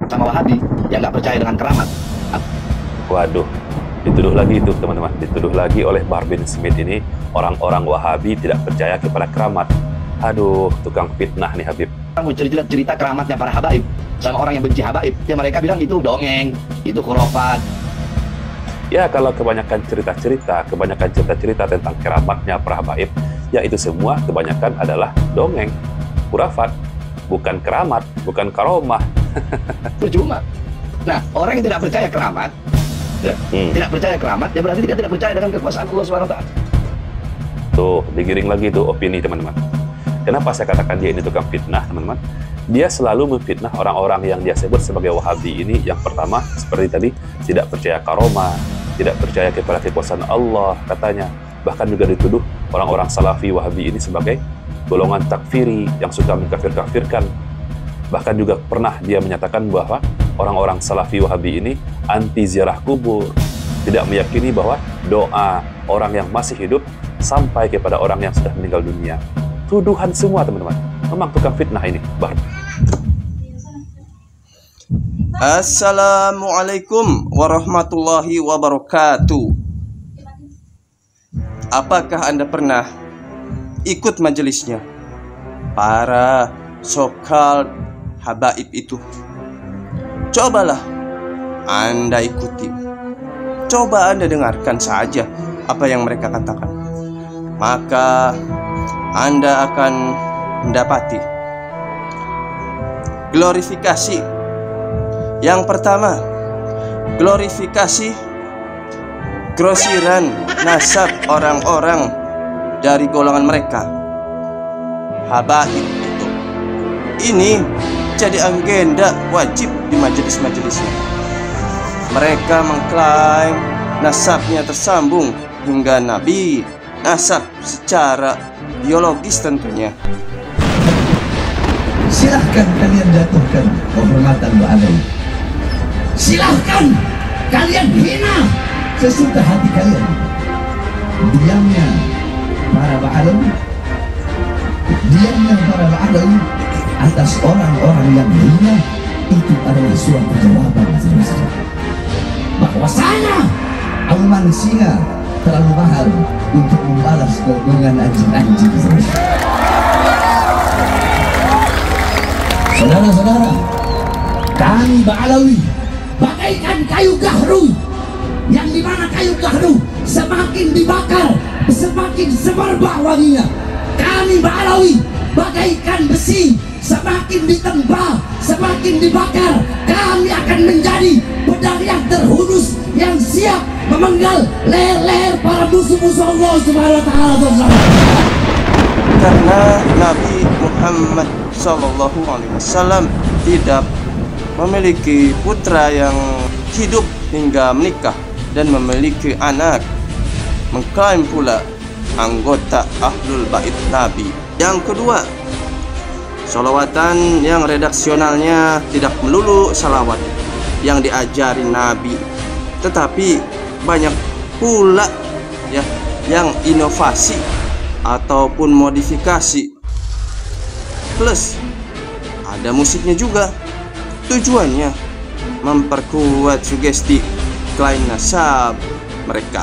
sama Wahabi yang nggak percaya dengan keramat. Waduh, dituduh lagi itu teman-teman, dituduh lagi oleh Bahar bin Smith ini orang-orang Wahabi tidak percaya kepada keramat. Aduh, tukang fitnah nih Habib. Mau cerita keramatnya para habaib sama orang yang benci habaib, ya mereka bilang itu dongeng, itu khurafat. Ya kalau kebanyakan cerita-cerita tentang keramatnya para habaib, ya itu semua kebanyakan adalah dongeng, khurafat, bukan keramat, bukan karomah. Percuma. Nah, orang yang tidak percaya keramat, tidak percaya keramat, ya berarti dia tidak percaya dengan kekuasaan Allah SWT. Tuh, digiring lagi tuh opini teman-teman. Kenapa saya katakan dia ini tukang fitnah, teman-teman? Dia selalu memfitnah orang-orang yang dia sebut sebagai Wahabi ini. Yang pertama, seperti tadi, tidak percaya karomah, tidak percaya kepada kekuasaan Allah, katanya. Bahkan juga dituduh orang-orang Salafi Wahabi ini sebagai golongan takfiri yang suka mengkafir-kafirkan. Bahkan juga pernah dia menyatakan bahwa orang-orang Salafi Wahabi ini anti ziarah kubur, tidak meyakini bahwa doa orang yang masih hidup sampai kepada orang yang sudah meninggal dunia. Tuduhan semua teman-teman. Memang tukang fitnah ini, Bahar. Assalamualaikum warahmatullahi wabarakatuh. Apakah Anda pernah ikut majelisnya para so-called habaib itu? Cobalah Anda ikuti. Coba Anda dengarkan saja apa yang mereka katakan. Maka Anda akan mendapati glorifikasi. Yang pertama, glorifikasi grosiran nasab orang-orang dari golongan mereka, habaib itu. Ini jadi agenda wajib di majelis-majelisnya. Mereka mengklaim nasabnya tersambung hingga Nabi, nasab secara biologis tentunya. Silahkan kalian jatuhkan kehormatan Ba'alawi. Silahkan kalian hina sesuka hati kalian. Diamnya para Ba'alawi, diamnya para Ba'alawi atas orang-orang yang hina itu adalah suatu jawaban semestinya. Bahwasanya manusia terlalu mahal untuk membalas keuntungan anjing-anjing semesta. Saudara-saudara, kami Ba'alawi bagaikan kayu gahru, yang dimana kayu gahru semakin dibakar semakin semerbak wanginya. Kami Ba'alawi bagaikan besi, semakin ditempa semakin dibakar. Kami akan menjadi pedang yang terhunus, yang siap memenggal leher-leher para musuh-musuh Allah Subhanahu wa Ta'ala. Karena Nabi Muhammad SAW tidak memiliki putra yang hidup hingga menikah dan memiliki anak, mengklaim pula anggota Ahlul Bait Nabi. Yang kedua, sholawatan yang redaksionalnya tidak melulu salawat yang diajari Nabi, tetapi banyak pula ya yang inovasi ataupun modifikasi, plus ada musiknya juga. Tujuannya memperkuat sugesti klaim nasab mereka.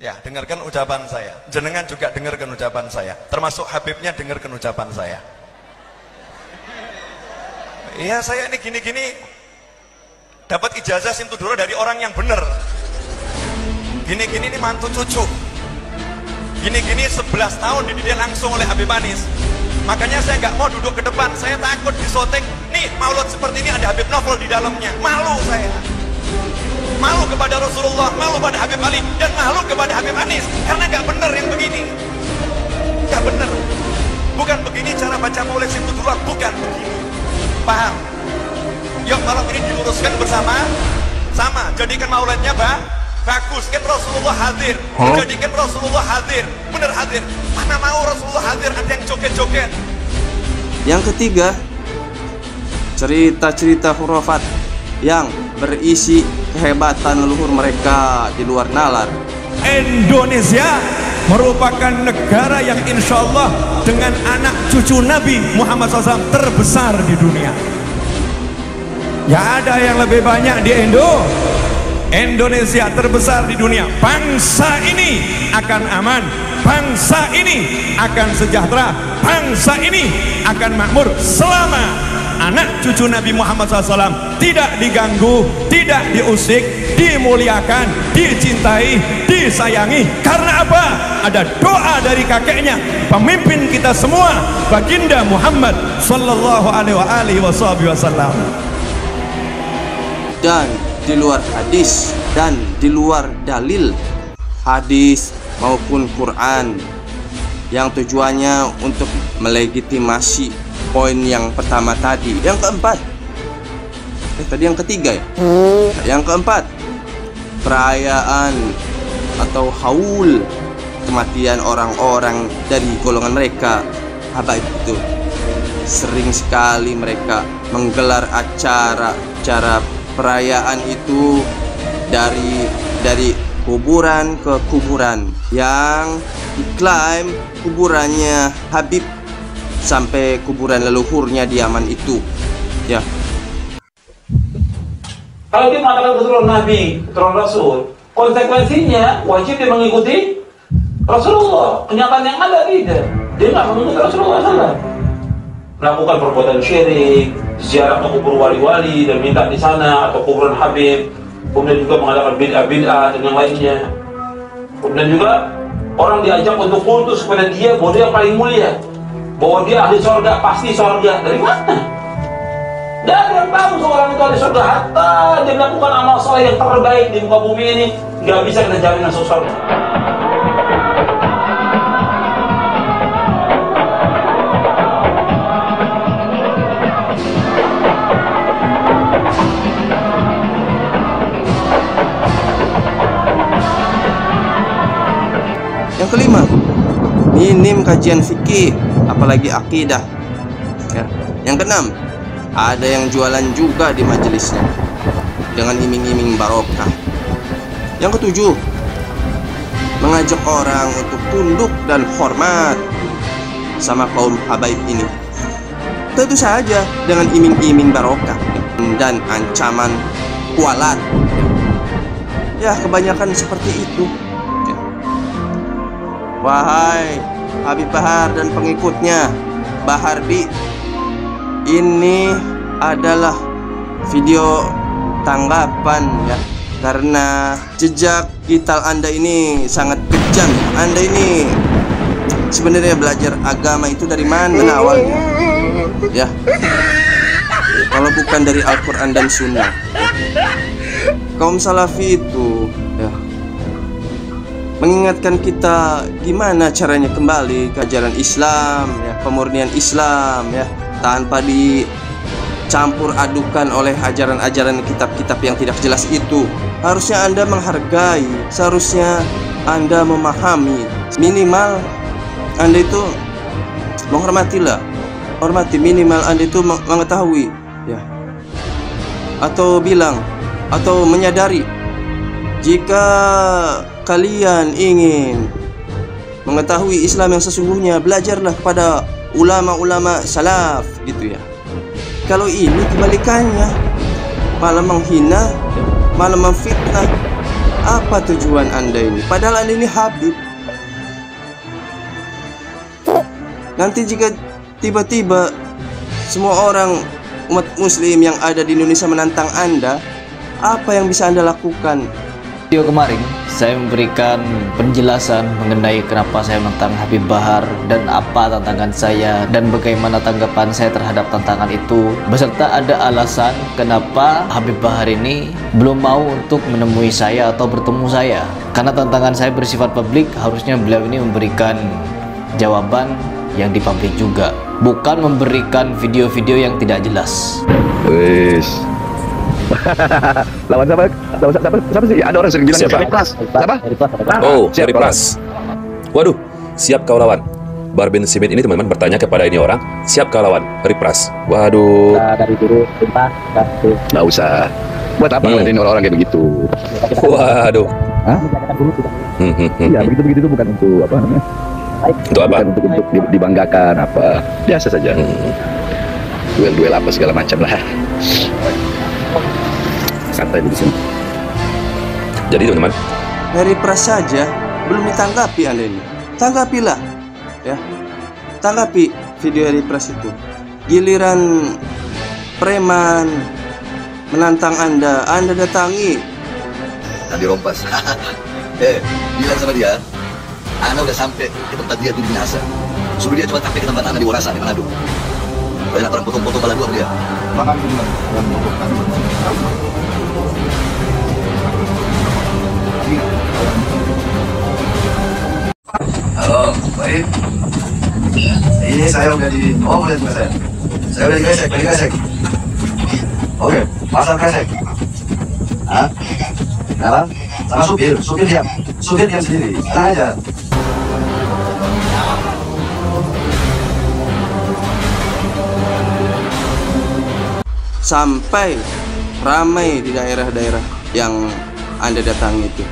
Ya, dengarkan ucapan saya. Jenengan juga dengarkan ucapan saya. Termasuk Habibnya dengarkan ucapan saya. Iya, saya ini gini-gini dapat ijazah Simtudura dari orang yang benar. Gini-gini ini mantu cucu. Gini-gini 11 tahun dididik langsung oleh Habib Anis. Makanya saya nggak mau duduk ke depan. Saya takut disotek. Nih, maulud seperti ini ada Habib Novel di dalamnya. Malu saya. Malu kepada Rasulullah, malu pada Habib Ali, dan malu kepada Habib Anis. Karena nggak benar yang begini. Nggak benar. Bukan begini cara baca maulid Simtudura. Bukan begini. Paham? Yuk malam ini diluruskan bersama. Sama, jadikan maulidnya bagus, kan Rasulullah hadir. Jadikan Rasulullah hadir, bener hadir. Mana mau Rasulullah hadir ada yang joget-joget. Yang ketiga, cerita-cerita khurafat yang berisi kehebatan leluhur mereka di luar nalar. Indonesia merupakan negara yang insya Allah dengan anak cucu Nabi Muhammad SAW terbesar di dunia. Ya ada yang lebih banyak di Indonesia terbesar di dunia. Bangsa ini akan aman, bangsa ini akan sejahtera, bangsa ini akan makmur selama anak cucu Nabi Muhammad SAW tidak diganggu, tidak diusik, dimuliakan, dicintai, disayangi. Karena apa? Ada doa dari kakeknya, pemimpin kita semua, baginda Muhammad sallallahu alaihi wasallam. Dan di luar hadis dan di luar dalil hadis maupun Quran yang tujuannya untuk melegitimasi poin yang pertama tadi. Yang keempat, tadi yang ketiga ya. Yang keempat, perayaan atau haul kematian orang-orang dari golongan mereka habaib itu. Sering sekali mereka menggelar acara perayaan itu dari kuburan ke kuburan yang diklaim kuburannya Habib sampai kuburan leluhurnya di Yaman itu. Ya. Kalau dia mengatakan keturunan Nabi, keturunan Rasul, konsekuensinya wajib dia mengikuti Rasulullah. Kenyataan yang ada tidak, dia nggak mengikuti Rasulullah SAW. Melakukan perbuatan syirik, ziarah ke kubur wali-wali dan minta di sana, atau kuburan Habib, kemudian juga mengadakan bid'ah dan yang lainnya. Kemudian juga orang diajak untuk kultus kepada dia bahwa dia yang paling mulia, bahwa dia ahli surga, pasti surga. Dari mana? Tidak ada yang tahu seorang itu ahli surga. Hatta dia melakukan amal soleh yang terbaik di muka bumi ini, nggak bisa kita jamin masuk surga. Yang kelima, minim kajian fikih, apalagi akidah. Ya. Yang keenam, ada yang jualan juga di majelisnya dengan iming-iming barokah. Yang ketujuh, mengajak orang untuk tunduk dan hormat sama kaum habaib ini. Tentu saja dengan iming-iming barokah dan ancaman kualat. Ya, kebanyakan seperti itu. Wahai Habib Bahar dan pengikutnya, Baharbi, ini adalah video tanggapan ya, karena jejak digital Anda ini sangat kejam. Anda ini sebenarnya belajar agama itu dari mana awalnya? Ya, kalau bukan dari Al-Quran dan Sunnah. Kaum Salafi itu ya mengingatkan kita gimana caranya kembali ke ajaran Islam ya, pemurnian Islam ya, tanpa dicampur adukan oleh ajaran-ajaran kitab-kitab yang tidak jelas itu. Harusnya Anda menghargai, seharusnya Anda memahami, minimal Anda itu menghormatilah, hormati, minimal Anda itu mengetahui ya, atau bilang atau menyadari jika kalian ingin mengetahui Islam yang sesungguhnya, belajarlah kepada ulama-ulama salaf gitu ya. Kalau ini kebalikannya, malah menghina, malah memfitnah. Apa tujuan Anda ini? Padahal Anda ini Habib. Nanti jika tiba-tiba semua orang umat muslim yang ada di Indonesia menantang Anda, apa yang bisa Anda lakukan? Video kemarin saya memberikan penjelasan mengenai kenapa saya menentang Habib Bahar dan apa tantangan saya dan bagaimana tanggapan saya terhadap tantangan itu, beserta ada alasan kenapa Habib Bahar ini belum mau untuk menemui saya atau bertemu saya. Karena tantangan saya bersifat publik, harusnya beliau ini memberikan jawaban yang di publik juga, bukan memberikan video-video yang tidak jelas. Wis. Lawan siapa sih? Ada orang sering bilang siapa? Siapa? Oh, dari Pras. Waduh, siap kau lawan. Bahar bin Smith ini teman-teman bertanya kepada ini orang, siap kau lawan dari Pras. Waduh. Dari dulu sumpah. Nggak usah. Buat apa ngeliatin orang-orang kayak begitu? Waduh. Iya, begitu itu bukan untuk apa namanya? Untuk apa? Bukan untuk dibanggakan apa? Biasa saja. Duel-duel apa segala macam lah. Santai di sini. Jadi teman-teman, Heri Pras saja belum ditanggapi Anda ini. Tanggapilah, ya. Tanggapi video Heri Pras itu. Giliran preman menantang Anda datangi. Tadi rompas. Bilang sama dia, Anda udah sampai ke tempat dia di Minahasa. Suruh dia cuma sampai ke tempat Anda di Warasa, di Manado. Banyak orang potong-potong kepala dua dia. Halo, baik. Ini saya udah di... Oh, boleh juga saya. Saya udah di Kresek, Oke, pasar Kresek. Hah? Kenapa? Sama supir diam. Supir diam sendiri, tenang aja. Sampai ramai di daerah-daerah yang Anda datangi itu.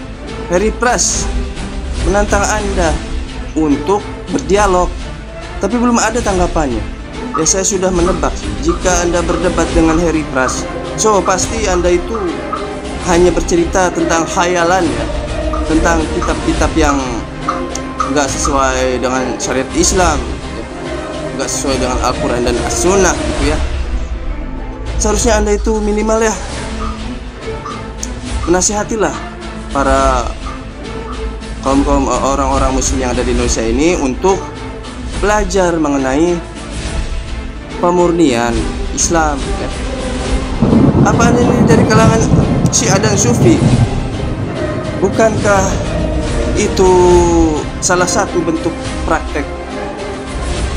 Heri Pras menantang Anda untuk berdialog, tapi belum ada tanggapannya. Ya, saya sudah menebak sih, jika Anda berdebat dengan Heri Pras, so pasti Anda itu hanya bercerita tentang khayalan ya, tentang kitab-kitab yang nggak sesuai dengan syariat Islam, ya, nggak sesuai dengan Al-Quran dan As-Sunnah gitu ya. Seharusnya Anda itu minimal ya menasihatilah para kaum orang-orang muslim yang ada di Indonesia ini untuk belajar mengenai pemurnian Islam ya. Apa ini dari kalangan Syiah dan Sufi? Bukankah itu salah satu bentuk praktek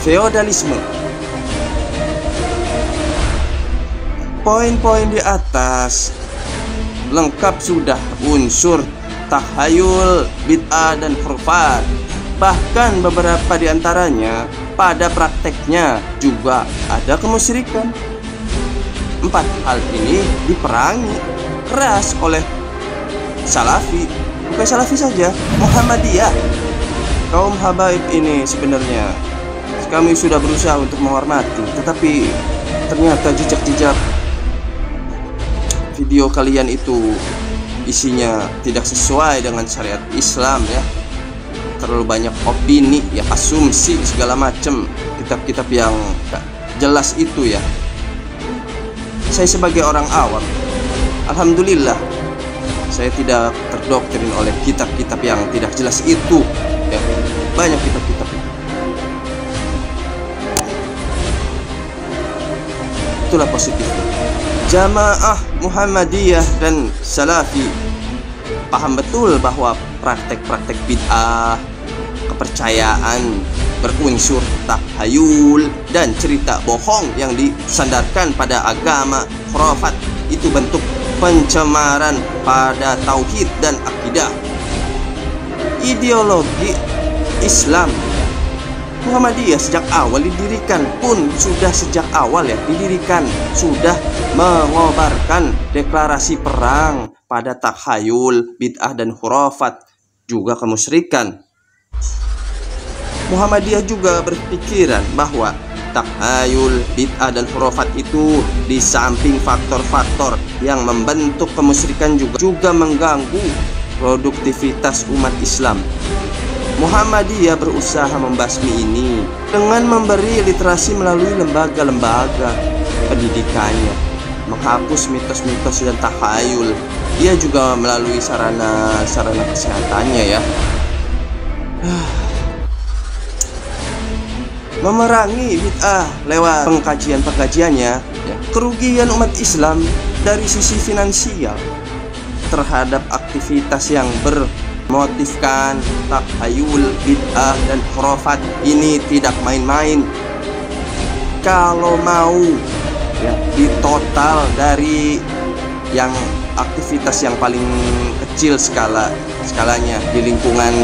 feodalisme? Poin-poin di atas lengkap sudah unsur tahayul, bid'ah, dan khurafat. Bahkan beberapa di antaranya pada prakteknya juga ada kemusyrikan. 4 hal ini diperangi keras oleh Salafi. Bukan Salafi saja, Muhammadiyah. Kaum habaib ini sebenarnya kami sudah berusaha untuk menghormati, tetapi ternyata jejak-jejak video kalian itu isinya tidak sesuai dengan syariat Islam ya. Terlalu banyak opini ya, asumsi segala macam, kitab-kitab yang gak jelas itu ya. Saya sebagai orang awam, alhamdulillah saya tidak terdoktrin oleh kitab-kitab yang tidak jelas itu ya. Banyak kitab-kitab itulah positifnya. Jamaah Muhammadiyah dan Salafi paham betul bahwa praktek-praktek bid'ah, kepercayaan berunsur tahayul, dan cerita bohong yang disandarkan pada agama khurafat itu bentuk pencemaran pada tauhid dan akidah. Ideologi Islam Muhammadiyah sejak awal didirikan pun sudah sejak awal ya didirikan sudah mengobarkan deklarasi perang pada takhayul, bid'ah, dan khurafat, juga kemusyrikan. Muhammadiyah juga berpikiran bahwa takhayul, bid'ah, dan khurafat itu di samping faktor-faktor yang membentuk kemusyrikan juga mengganggu produktivitas umat Islam. Muhammadiyah berusaha membasmi ini dengan memberi literasi melalui lembaga-lembaga pendidikannya, menghapus mitos-mitos dan takhayul. Ia juga melalui sarana kesehatannya ya, memerangi bid'ah lewat pengkajian-pengkajiannya ya. Kerugian umat Islam dari sisi finansial terhadap aktivitas yang bermotifkan takhayul, bid'ah, dan khurafat ini tidak main-main. Kalau mau ya ditotal dari yang aktivitas yang paling kecil skalanya di lingkungan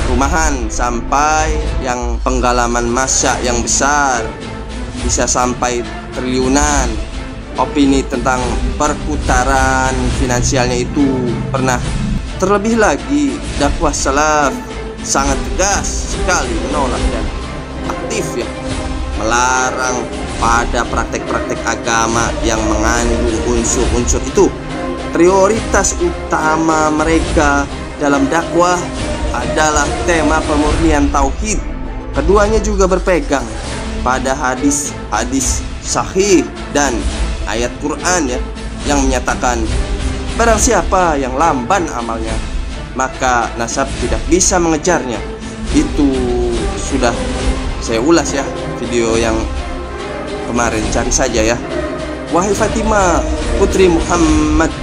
rumahan sampai yang penggalaman massa yang besar bisa sampai triliunan. Opini tentang perputaran finansialnya itu pernah Terlebih lagi, dakwah salaf sangat tegas sekali menolak dan aktif ya melarang pada praktek-praktek agama yang mengandung unsur-unsur itu. Prioritas utama mereka dalam dakwah adalah tema pemurnian tauhid. Keduanya juga berpegang pada hadis-hadis sahih dan ayat Quran ya, yang menyatakan barang siapa yang lamban amalnya, maka nasab tidak bisa mengejarnya. Itu sudah saya ulas ya video yang kemarin, cari saja ya. Wahai Fatimah putri Muhammad,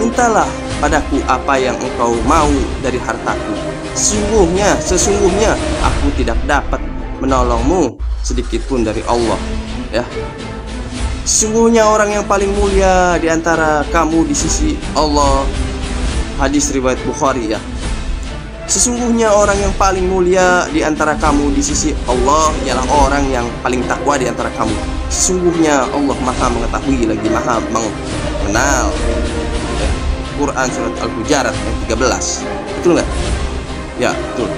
mintalah padaku apa yang engkau mau dari hartaku. Sesungguhnya aku tidak dapat menolongmu sedikit pun dari Allah ya. Sesungguhnya orang yang paling mulia di antara kamu di sisi Allah. Hadis riwayat Bukhari ya. Sesungguhnya orang yang paling mulia di antara kamu di sisi Allah ialah orang yang paling takwa di antara kamu. Sesungguhnya Allah Maha mengetahui lagi Maha mengenal ya. Quran surat Al-Hujurat ayat 13. Betul nggak? Ya betul.